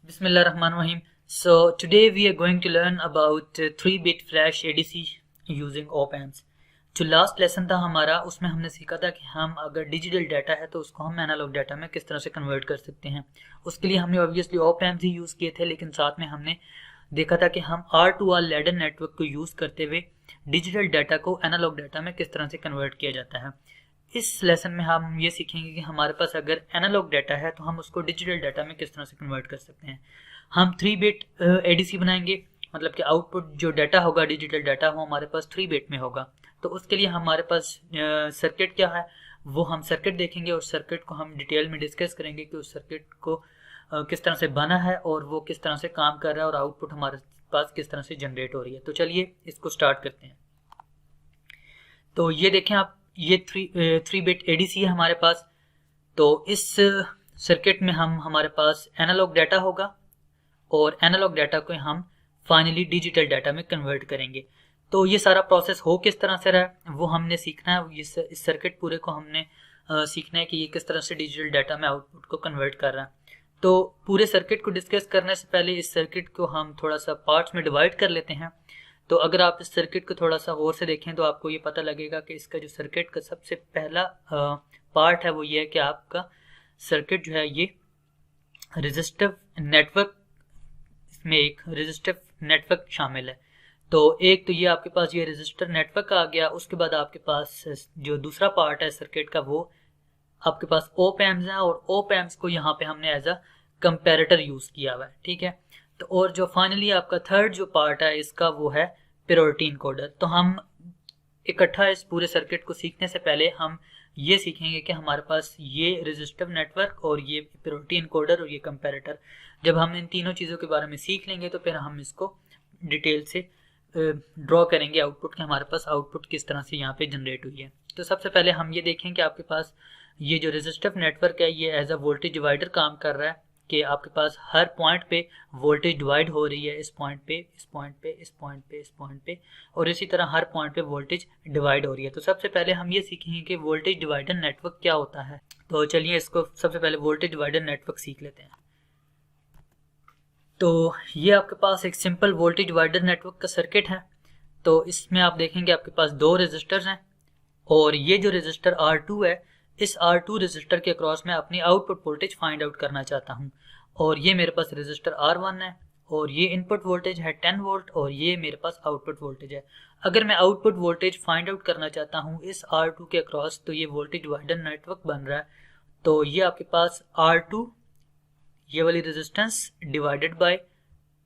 Bismillahirrahmanirrahim. So today we are going to learn about 3-bit flash ADC using op-amps. जो last lesson था हमारा उसमें हमने सीखा था कि हम अगर डिजिटल डाटा है तो उसको हम एनालॉग डाटा में किस तरह से कन्वर्ट कर सकते हैं। उसके लिए हमने ऑब्वियसली op-amps ही यूज़ किए थे, लेकिन साथ में हमने देखा था कि हम R2R लैडर नेटवर्क को यूज़ करते हुए डिजिटल डाटा को एनालॉग डाटा में किस तरह से कन्वर्ट किया जाता है। इस लेसन में हम ये सीखेंगे कि हमारे पास अगर एनालॉग डाटा है तो हम उसको डिजिटल डाटा में किस तरह से कन्वर्ट कर सकते हैं। हम 3-बिट एडीसी बनाएंगे, मतलब कि आउटपुट जो डाटा होगा डिजिटल डाटा वो हमारे पास 3-बिट में होगा। तो उसके लिए हमारे पास सर्किट क्या है वो हम सर्किट देखेंगे और सर्किट को हम डिटेल में डिस्कस करेंगे कि उस सर्किट को किस तरह से बना है और वो किस तरह से काम कर रहा है और आउटपुट हमारे पास किस तरह से जनरेट हो रही है। तो चलिए इसको स्टार्ट करते हैं। तो ये देखें आप, ये 3-बिट एडीसी है हमारे पास। तो इस सर्किट में हमारे पास एनालॉग डाटा होगा और एनालॉग डाटा को हम फाइनली डिजिटल डाटा में कन्वर्ट करेंगे। तो ये सारा प्रोसेस हो किस तरह से रहा है वो हमने सीखना है। इस सर्किट पूरे को हमने सीखना है कि ये किस तरह से डिजिटल डाटा में आउटपुट को कन्वर्ट कर रहा है। तो पूरे सर्किट को डिस्कस करने से पहले इस सर्किट को हम थोड़ा सा पार्ट्स में डिवाइड कर लेते हैं। तो अगर आप इस सर्किट को थोड़ा सा गौर से देखें तो आपको ये पता लगेगा कि इसका जो सर्किट का सबसे पहला पार्ट है वो ये है कि आपका सर्किट जो है ये रेजिस्टिव नेटवर्क, इसमें एक रेजिस्टिव नेटवर्क शामिल है। तो एक तो ये आपके पास ये रेजिस्टर नेटवर्क आ गया। उसके बाद आपके पास जो दूसरा पार्ट है सर्किट का वो आपके पास ओप एम्प्स है और ओप एम्प्स को यहाँ पे हमने एज अ कंपैरेटर यूज किया हुआ है, ठीक है। तो और जो फाइनली आपका थर्ड जो पार्ट है इसका वो है प्रायोरिटी इनकोडर। तो हम इकट्ठा इस पूरे सर्किट को सीखने से पहले हम ये सीखेंगे कि हमारे पास ये रेजिस्टिव नेटवर्क और ये प्रायोरिटी इनकोडर और ये कंपैरेटर, जब हम इन तीनों चीज़ों के बारे में सीख लेंगे तो फिर हम इसको डिटेल से ड्रॉ करेंगे आउटपुट के, हमारे पास आउटपुट किस तरह से यहाँ पे जनरेट हुई है। तो सबसे पहले हम ये देखें कि आपके पास ये जो रेजिस्टिव नेटवर्क है ये एज अ वोल्टेज डिवाइडर काम कर रहा है कि आपके पास हर पॉइंट पे वोल्टेज डिवाइड हो रही है, इस पॉइंट पे, इस पॉइंट पे, इस पॉइंट पे, इस पॉइंट पे, और इसी तरह हर पॉइंट पे वोल्टेज डिवाइड हो रही है। तो सबसे पहले हम ये सीखेंगे कि वोल्टेज डिवाइडर नेटवर्क क्या होता है। तो चलिए इसको सबसे पहले वोल्टेज डिवाइडर नेटवर्क सीख लेते हैं। तो ये आपके पास एक सिंपल वोल्टेज डिवाइडर नेटवर्क का सर्किट है। तो इसमें आप देखेंगे आपके पास दो रेजिस्टर्स हैं और ये जो रेजिस्टर R2 है, इस R2 रेजिस्टर के अक्रॉस मैं अपनी आउटपुट वोल्टेज फाइंड आउट करना चाहता हूँ। और ये मेरे पास रेजिस्टर R1 है और ये इनपुट वोल्टेज है 10 वोल्ट और ये मेरे पास आउटपुट वोल्टेज है। अगर मैं आउटपुट वोल्टेज फाइंड आउट करना चाहता हूँ इस R2 के अक्रॉस, तो ये वोल्टेज डिवाइडर नेटवर्क बन रहा है। तो ये आपके पास R2 ये वाली रेजिस्टेंस डिवाइडेड बाय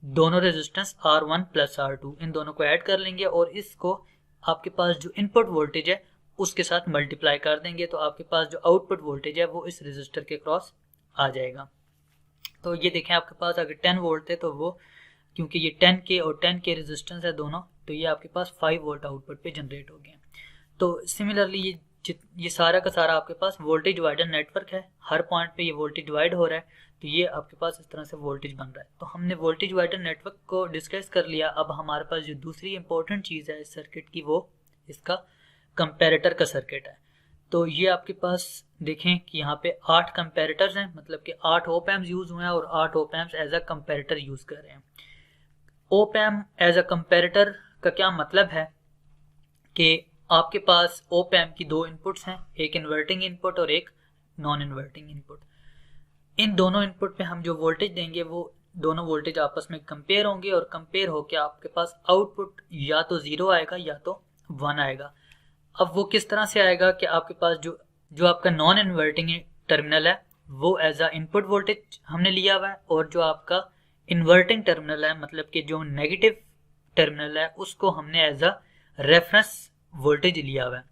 दोनों रेजिस्टेंस R1 प्लस R2, इन दोनों को ऐड कर लेंगे और इसको आपके पास जो इनपुट वोल्टेज है उसके साथ मल्टीप्लाई कर देंगे। तो आपके पास जो आउटपुट वोल्टेज है वो इस रेजिस्टर के क्रॉस आ जाएगा। तो ये देखें आपके पास अगर 10 वोल्ट है तो वो, क्योंकि ये 10K और 10K रेजिस्टेंस है दोनों, तो ये आपके पास 5 वोल्ट आउटपुट पे जनरेट हो गए। तो सिमिलरली ये सारा का सारा आपके पास वोल्टेज डिवाइडर नेटवर्क है, हर पॉइंट पे ये वोल्टेज डिवाइड हो रहा है। तो ये आपके पास इस तरह से वोल्टेज बन रहा है। तो हमने वोल्टेज डिवाइडर नेटवर्क को डिस्कस कर लिया। अब हमारे पास जो दूसरी इंपॉर्टेंट चीज़ है इस सर्किट की वो इसका कंपैरेटर का सर्किट है। तो ये आपके पास देखें कि यहाँ पे 8 कंपैरेटर्स हैं, मतलब कि 8 ओप एम्प्स यूज हुए हैं और 8 op amps as a comparator use कर रहे हैं। Op amp as a comparator का क्या मतलब है कि आपके पास ओप एम्प की दो इनपुट्स हैं, एक इन्वर्टिंग इनपुट और एक नॉन इन्वर्टिंग इनपुट। इन दोनों इनपुट पे हम जो वोल्टेज देंगे वो दोनों वोल्टेज आपस में कंपेयर होंगे और कंपेयर होकर आपके पास आउटपुट या तो 0 आएगा या तो 1 आएगा। अब वो किस तरह से आएगा कि आपके पास जो आपका नॉन इन्वर्टिंग टर्मिनल है वो एज अ इनपुट वोल्टेज हमने लिया हुआ है और जो आपका इन्वर्टिंग टर्मिनल है, मतलब कि जो नेगेटिव टर्मिनल है, उसको हमने एज अ रेफरेंस वोल्टेज लिया हुआ है।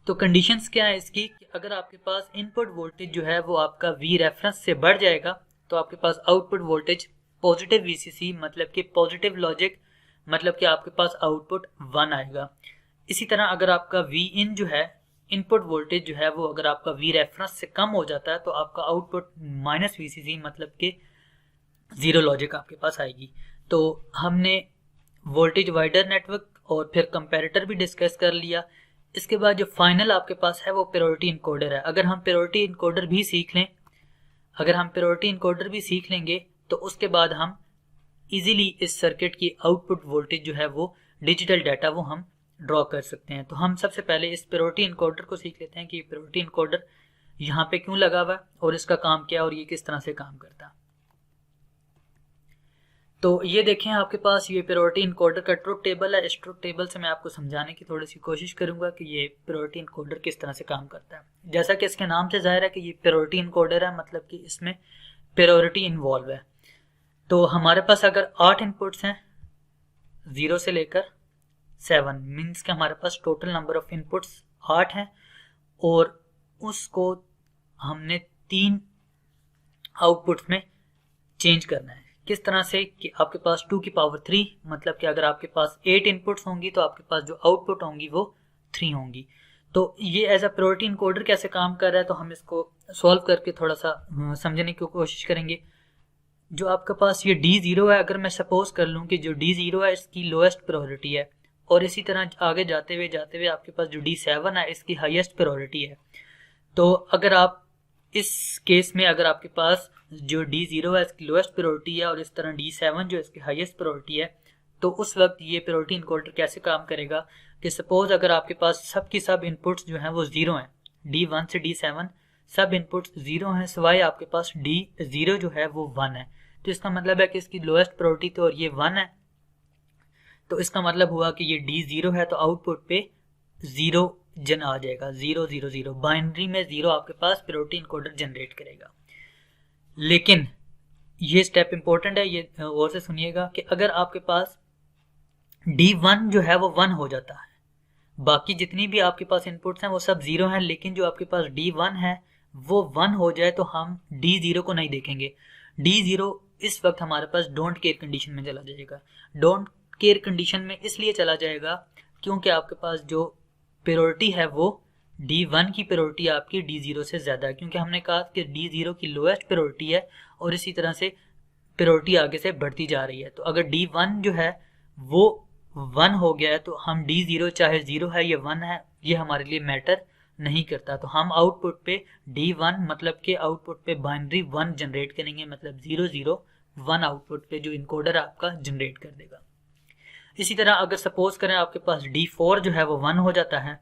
तो कंडीशंस क्या है इसकी कि अगर आपके पास इनपुट वोल्टेज जो है वो आपका V रेफरेंस से बढ़ जाएगा तो आपके पास आउटपुट वोल्टेज पॉजिटिव VCC, मतलब कि पॉजिटिव लॉजिक, मतलब कि आपके पास आउटपुट 1 आएगा। इसी तरह अगर आपका V इन जो है इनपुट वोल्टेज जो है वो अगर आपका V रेफरेंस से कम हो जाता है तो आपका आउटपुट माइनस VCC, मतलब कि 0 लॉजिक आपके पास आएगी। तो हमने वोल्टेज डिवाइडर नेटवर्क और फिर कंपैरेटर भी डिस्कस कर लिया। इसके बाद जो फाइनल आपके पास है वो प्रायोरिटी इनकोडर है। अगर हम प्रायोरिटी इनकोडर भी सीख लें तो तो उसके बाद हम इजीली इस सर्किट की आउटपुट वोल्टेज जो है वो डिजिटल डाटा वो हम ड्रॉ कर सकते हैं। तो हम सबसे पहले इस प्रायोरिटी इनकोडर को सीख लेते हैं कि प्रायोरिटी इनकोडर यहाँ पे क्यों लगा हुआ है और इसका काम क्या है और ये किस तरह से काम करता है। तो ये देखें, आपके पास ये प्रायोरिटी इनकोडर का ट्रुथ टेबल है। इस ट्रुथ टेबल से मैं आपको समझाने की थोड़ी सी कोशिश करूंगा कि ये प्रायोरिटी इनकोडर किस तरह से काम करता है। जैसा कि इसके नाम से जाहिर है कि ये प्रायोरिटी इनकोडर है, मतलब कि इसमें प्रायोरिटी इन्वॉल्व है। तो हमारे पास अगर 8 इनपुट्स हैं 0 से लेकर 7, मीन्स कि हमारे पास टोटल नंबर ऑफ इनपुट्स 8 हैं और उसको हमने 3 आउटपुट्स में चेंज करना है। किस तरह से कि आपके पास 2 की पावर 3, मतलब कि अगर आपके पास 8 इनपुट्स होंगी तो आपके पास जो आउटपुट होंगी वो 3 होंगी। तो ये एज अ प्रायोरिटी इनकोडर कैसे काम कर रहा है, तो हम इसको सॉल्व करके थोड़ा सा समझने की कोशिश करेंगे। जो आपके पास ये D0 है, अगर मैं सपोज कर लूँ कि जो D0 है इसकी लोएस्ट प्रायोरिटी है और इसी तरह आगे जाते हुए आपके पास जो D7 है इसकी हाईएस्ट प्रायोरिटी है। तो अगर आप इस केस में अगर आपके पास जो D0 है इसकी लोएस्ट प्रायोरिटी है और इस तरह D7 जो इसकी हाईएस्ट प्रायोरिटी है, तो उस वक्त ये प्रायोरिटी इनकोडर कैसे काम करेगा कि सपोज अगर आपके पास सब की सब इनपुट्स जो हैं वो 0 हैं, D1 से D7 सब इनपुट्स 0 हैं सिवाय आपके पास D0 जो है वो 1 है। तो इसका मतलब है कि इसकी लोएस्ट प्रायोरिटी तो और ये 1 है, तो इसका मतलब हुआ कि ये D0 है तो आउटपुट पे 0 जन आ जाएगा, 0 0 0 बाइनरी में 0 आपके पास प्रायोरिटी इनकोडर जनरेट करेगा। लेकिन ये स्टेप इंपॉर्टेंट है, ये और से सुनिएगा कि अगर आपके पास D1 जो है वो 1 हो जाता है, बाकी जितनी भी आपके पास इनपुट्स हैं वो सब 0 हैं, लेकिन जो आपके पास D1 है वो 1 हो जाए तो हम D0 को नहीं देखेंगे। D0 इस वक्त हमारे पास डोंट केयर कंडीशन में चला जाएगा। डोंट केयर कंडीशन में इसलिए चला जाएगा क्योंकि आपके पास जो प्रायोरिटी है वो D1 की प्रायोरिटी आपकी D0 से ज़्यादा है, क्योंकि हमने कहा कि D0 की लोएस्ट प्रायोरिटी है और इसी तरह से प्रायोरिटी आगे से बढ़ती जा रही है। तो अगर D1 जो है वो 1 हो गया है तो हम D0 चाहे 0 है या 1 है ये हमारे लिए मैटर नहीं करता। तो हम आउटपुट पे D1 मतलब के आउटपुट पे बाइनरी 1 जनरेट करेंगे, मतलब 0 0 1 आउटपुट पे जो इनकोडर आपका जनरेट कर देगा। इसी तरह अगर सपोज करें आपके पास D4 जो है वो 1 हो जाता है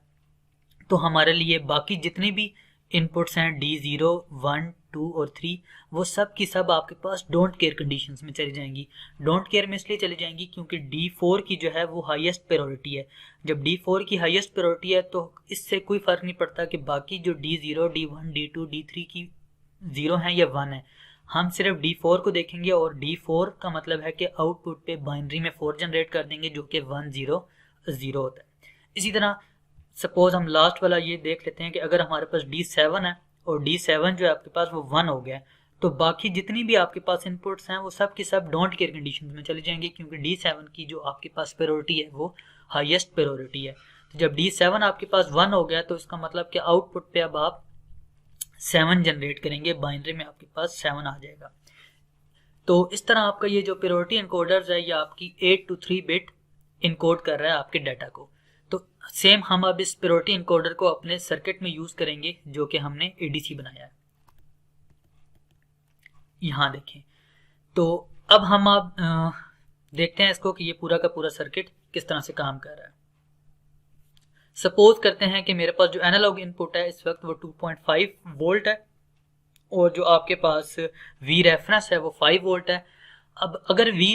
तो हमारे लिए बाकी जितने भी इनपुट्स हैं D0 1 2 और 3 वो सब की सब आपके पास डोंट केयर कंडीशंस में चली जाएंगी। डोंट केयर में इसलिए चली जाएंगी क्योंकि D4 की जो है वो हाईएस्ट प्रायोरिटी है। जब D4 की हाईएस्ट प्रायोरिटी है तो इससे कोई फ़र्क नहीं पड़ता कि बाकी जो D0 D1 D2 D3 की 0 हैं या 1 है, हम सिर्फ D4 को देखेंगे और D4 का मतलब है कि आउटपुट पे बाइनरी में 4 जनरेट कर देंगे जो कि 1 0 0 होता है। इसी तरह सपोज हम लास्ट वाला ये देख लेते हैं कि अगर हमारे पास D7 है और D7 जो है आपके पास वो 1 हो गया है तो बाकी जितनी भी आपके पास इनपुट्स हैं वो सब की सब डोंट केयर कंडीशन में चले जाएंगे, क्योंकि D7 की जो आपके पास प्रायोरिटी है वो हाईएस्ट प्रायोरिटी है। तो जब D7 आपके पास 1 हो गया तो इसका मतलब कि आउटपुट पे अब आप 7 जनरेट करेंगे, बाइनरी में आपके पास 7 आ जाएगा। तो इस तरह आपका ये जो प्रायोरिटी इनकोडर्स है ये आपकी 8 to 3 बिट इनकोड कर रहा है आपके डाटा को। तो सेम हम अब इस प्रायोरिटी इनकोडर को अपने सर्किट में यूज करेंगे जो कि हमने ADC बनाया है। यहाँ देखें, तो अब हम देखते हैं इसको कि ये पूरा का पूरा सर्किट किस तरह से काम कर रहा है। सपोज करते हैं कि मेरे पास जो एनालॉग इनपुट है इस वक्त वो 2.5 वोल्ट है और जो आपके पास V रेफरेंस है वो 5 वोल्ट है। अब अगर V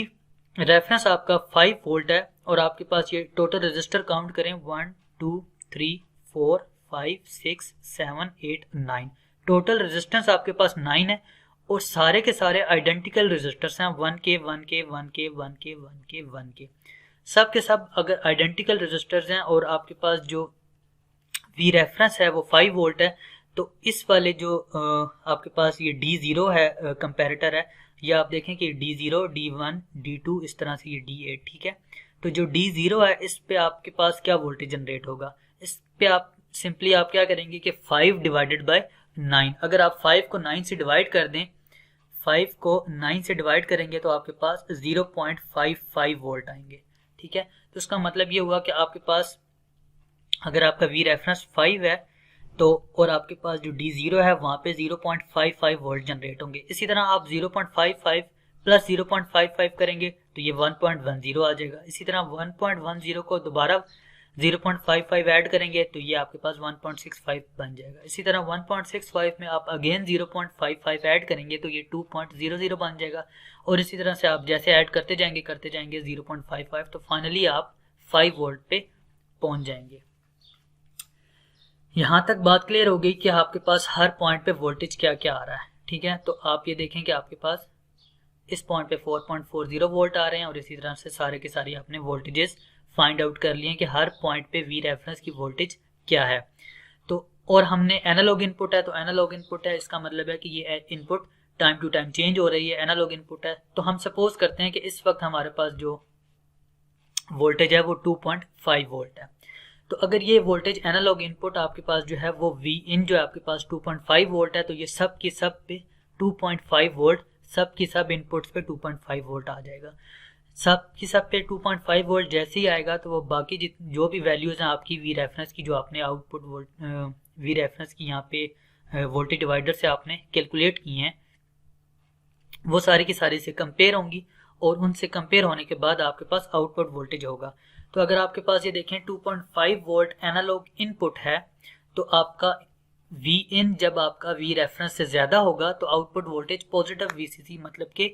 रेफरेंस आपका 5 वोल्ट है और आपके पास ये टोटल रजिस्टर काउंट करें 1 2 3 4 5 6 7 8 9, टोटल रेजिस्टेंस आपके पास 9 है और सारे के सारे आइडेंटिकल रजिस्टर्स हैं 1K 1K 1K 1K 1K 1K, सब के सब अगर आइडेंटिकल रजिस्टर्स हैं और आपके पास जो V रेफरेंस है वो 5 वोल्ट है तो इस वाले जो आपके पास ये D0 है कंपैरेटर है, ये आप देखें कि D0 D1 D2 इस तरह से ये D8, ठीक है। तो जो D0 है इस पे आपके पास क्या वोल्टेज जनरेट होगा, इस पे आप सिंपली आप क्या करेंगे कि 5 डिवाइडेड बाय 9, अगर आप 5 को 9 से डिवाइड कर दें, 5 को 9 से डिवाइड करेंगे तो आपके पास 0.55 वोल्ट आएंगे, ठीक है। तो इसका मतलब ये हुआ कि आपके पास अगर आपका V रेफरेंस 5 है तो और आपके पास जो D0 है वहाँ पे 0.55 वोल्ट जनरेट होंगे। इसी तरह आप 0.55 प्लस 0.55 करेंगे तो ये 1.10 आ जाएगा। इसी तरह 1.10 को दोबारा 0.55 ऐड करेंगे तो ये आपके पास 1.65 बन जाएगा। इसी तरह 1.65 में आप अगेन 0.55 ऐड करेंगे तो ये 2.00 बन जाएगा। और इसी तरह से आप जैसे ऐड करते जाएंगे 0.55 तो फाइनली आप 5 वोल्ट पे पहुंच जाएंगे। यहाँ तक बात क्लियर हो गई कि आपके पास हर पॉइंट पे वोल्टेज क्या क्या आ रहा है, ठीक है। तो आप ये देखें कि आपके पास इस पॉइंट पे 4.40 वोल्ट आ रहे हैं और इसी तरह से सारे के सारे आपने वोल्टेजेस फाइंड आउट कर लिए कि हर पॉइंट पे वी रेफरेंस की वोल्टेज क्या है। तो और हमने एनालॉग इनपुट है, तो एनालॉग इनपुट है, इसका मतलब है कि ये input time to time change हो रही है, एनालॉग इनपुट है। तो हम सपोज करते हैं कि इस वक्त हमारे पास जो वोल्टेज है वो 2.5 वोल्ट है। तो अगर ये वोल्टेज एनालॉग इनपुट आपके पास जो है वो वी इन जो है आपके पास 2.5 वोल्ट है, तो ये सब की सब पे 2.5 वोल्ट सब की सब इनपुट्स पे 2.5 वोल्ट आ जाएगा। सब की सब पे 2.5 वोल्ट जैसे ही आएगा तो वो बाकी जो भी वैल्यूज हैं आपकी वी रेफरेंस की, जो आपने आउटपुट वोल्ट वी रेफरेंस की यहाँ पे वोल्टेज डिवाइडर से आपने कैलकुलेट की हैं, वो सारी की सारी से कंपेयर होंगी और उनसे कंपेयर होने के बाद आपके पास आउटपुट वोल्टेज होगा। तो अगर आपके पास ये देखें 2.5 वोल्ट एनालॉग इनपुट है तो आपका वी इन जब आपका वी रेफरेंस से ज्यादा होगा तो आउटपुट वोल्टेज पॉजिटिव वीसीसी मतलब कि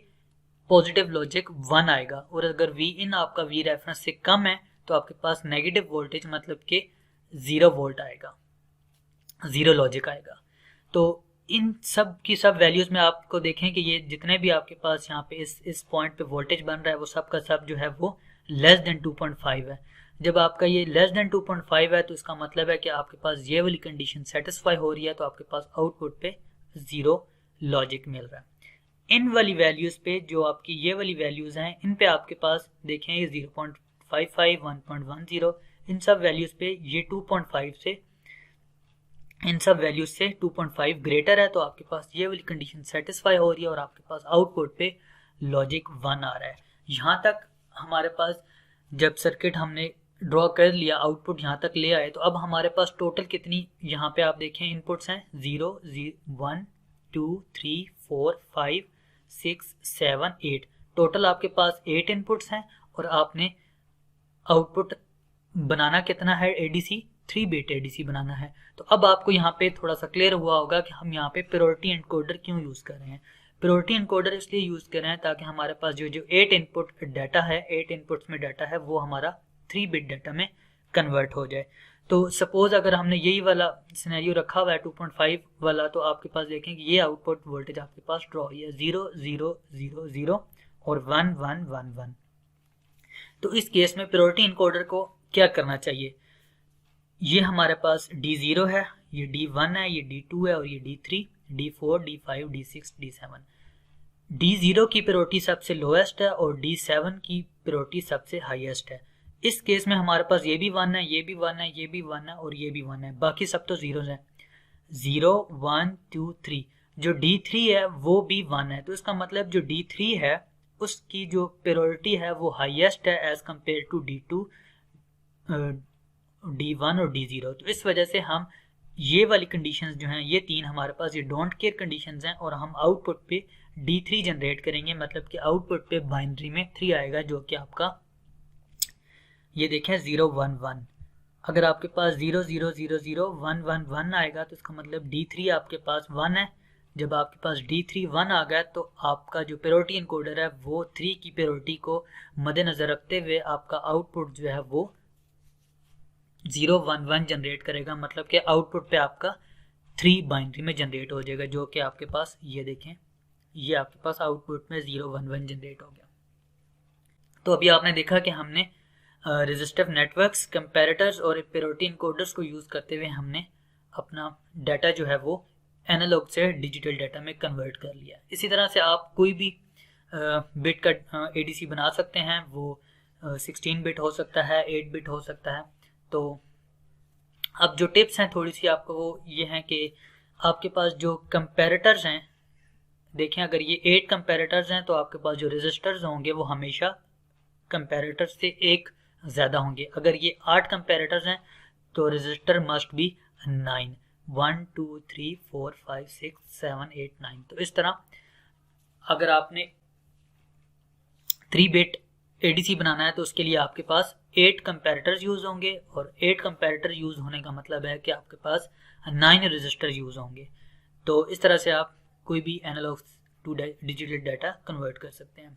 पॉजिटिव लॉजिक 1 आएगा। और अगर वी इन आपका वी रेफरेंस से कम है तो आपके पास नेगेटिव वोल्टेज मतलब कि 0 वोल्ट आएगा, 0 लॉजिक आएगा। तो इन सब की सब वैल्यूज में आपको देखें कि ये जितने भी आपके पास यहाँ पे इस पॉइंट पे वोल्टेज बन रहा है वो सब का सब जो है वो लेस देन 2.5 है। जब आपका ये लेस देन 2.5 है तो इसका मतलब है कि आपके पास ये वाली कंडीशन सेटिस्फाई हो रही है, तो आपके पास आउटपुट पे 0 लॉजिक मिल रहा है। इन वाली वैल्यूज पे जो आपकी ये वाली वैल्यूज हैं इन पे आपके पास देखें ये 0.55 1.10 इन सब वैल्यूज पे ये 2.5 से इन सब वैल्यूज से 2.5 ग्रेटर है, तो आपके पास ये वाली कंडीशन सेटिस्फाई हो रही है और आपके पास आउटपुट पे लॉजिक 1 आ रहा है। यहाँ तक हमारे पास जब सर्किट हमने ड्रॉ कर लिया, आउटपुट यहाँ तक ले आए, तो अब हमारे पास टोटल कितनी यहाँ पे आप देखें इनपुट्स हैं 0 1 2 3 4 5 6 7 8 टोटल आपके पास 8 इनपुट्स हैं और आपने आउटपुट बनाना कितना है एडीसी 3 बिट एडीसी बनाना है। तो अब आपको यहाँ पे थोड़ा सा क्लियर हुआ होगा कि हम यहाँ पे प्रायोरिटी एनकोडर क्यों यूज कर रहे हैं। प्रायोरिटी एनकोडर इसलिए यूज कर रहे हैं ताकि हमारे पास जो 8 इनपुट डाटा है, 8 इनपुट्स में डाटा है वो हमारा 3 बिट डाटा में कन्वर्ट हो जाए। तो सपोज अगर हमने यही वाला सिनेरियो रखा हुआ है 2.5 वाला, तो आपके पास देखें कि ये आउटपुट वोल्टेज आपके पास ड्रॉ हुई है 0 0 0 0 और 1 1 1 1। तो इस केस में प्रायोरिटी एनकोडर को क्या करना चाहिए, ये हमारे पास D0 है, ये D1 है, ये D2 है और ये D3, D4, D5, D6, D7। D0 की प्रायोरिटी सबसे लोएस्ट है और D7 की प्रायोरिटी सबसे हाईएस्ट है। इस केस में हमारे पास ये भी 1 है, ये भी 1 है, ये भी 1 है और ये भी 1 है, बाकी सब तो जीरोज हैं। 0 1 2 3 जो D3 है वो भी 1 है, तो इसका मतलब जो D3 है उसकी जो प्रायोरिटी है वो हाईएस्ट है as compare to D2, D1 और D0। तो इस वजह से हम ये वाली कंडीशंस जो हैं ये तीन हमारे पास ये डोंट केयर कंडीशंस हैं और हम आउटपुट पे D3 जनरेट करेंगे, मतलब कि आउटपुट पे बाइनरी में 3 आएगा जो कि आपका ये देखें 0 1 1। अगर आपके पास 0 0 0 0 1 1 1 आएगा तो इसका मतलब D3 आपके पास 1 है। जब आपके पास D3 1 आ गया तो आपका जो प्रायोरिटी एनकोडर है वो 3 की प्रायोरिटी को मद्देनजर रखते हुए आपका आउटपुट जो है वो 0 1 1 जनरेट करेगा, मतलब कि आउटपुट पे आपका 3 बाइनरी में जनरेट हो जाएगा, जो कि आपके पास ये देखें ये आपके पास आउटपुट में 0 1 1 जनरेट हो गया। तो अभी आपने देखा कि हमने रेजिस्टिव नेटवर्क्स, कंपैरेटर्स और प्रायोरिटी एनकोडर्स को यूज़ करते हुए हमने अपना डाटा जो है वो एनालॉग से डिजिटल डाटा में कन्वर्ट कर लिया। इसी तरह से आप कोई भी बिट का एडीसी बना सकते हैं, वो 16 बिट हो सकता है, 8 बिट हो सकता है। तो अब जो टिप्स हैं थोड़ी सी आपको वो ये हैं कि आपके पास जो कंपैरेटर्स हैं, देखें अगर ये 8 कंपैरेटर्स हैं तो आपके पास जो रेजिस्टर्स होंगे वो हमेशा कंपैरेटर्स से एक ज़्यादा होंगे। अगर ये 8 कंपैरेटर्स हैं तो रेजिस्टर मस्ट बी 9, 1 2 3 4 5 6 7 8 9। तो इस तरह अगर आपने 3 बिट एडीसी बनाना है तो उसके लिए आपके पास 8 कंपैरेटर्स यूज होंगे, और 8 कंपैरेटर यूज होने का मतलब है कि आपके पास 9 रजिस्टर यूज होंगे। तो इस तरह से आप कोई भी analogue to digital data convert कर सकते हैं।